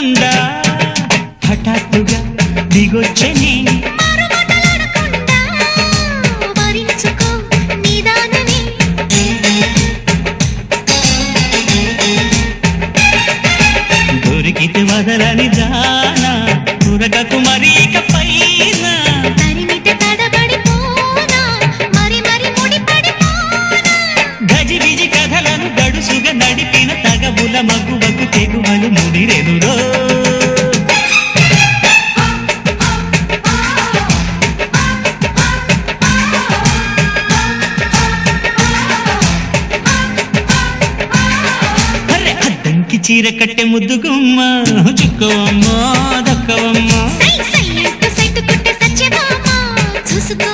మాట్లాడకుండా హఠాత్తుగా దిగొచ్చని దొరికితే వదలని జానా తురగకు మరి ఇక పైన గజిబిజి కథలను గడుసుగా నడిపిన తగబుల మగువకు తెగువలు ముడిరెనురో చీర కట్టె ముద్దుగుమ్మ చుక్కవమ్మ దక్కవమ్మ చూసుకో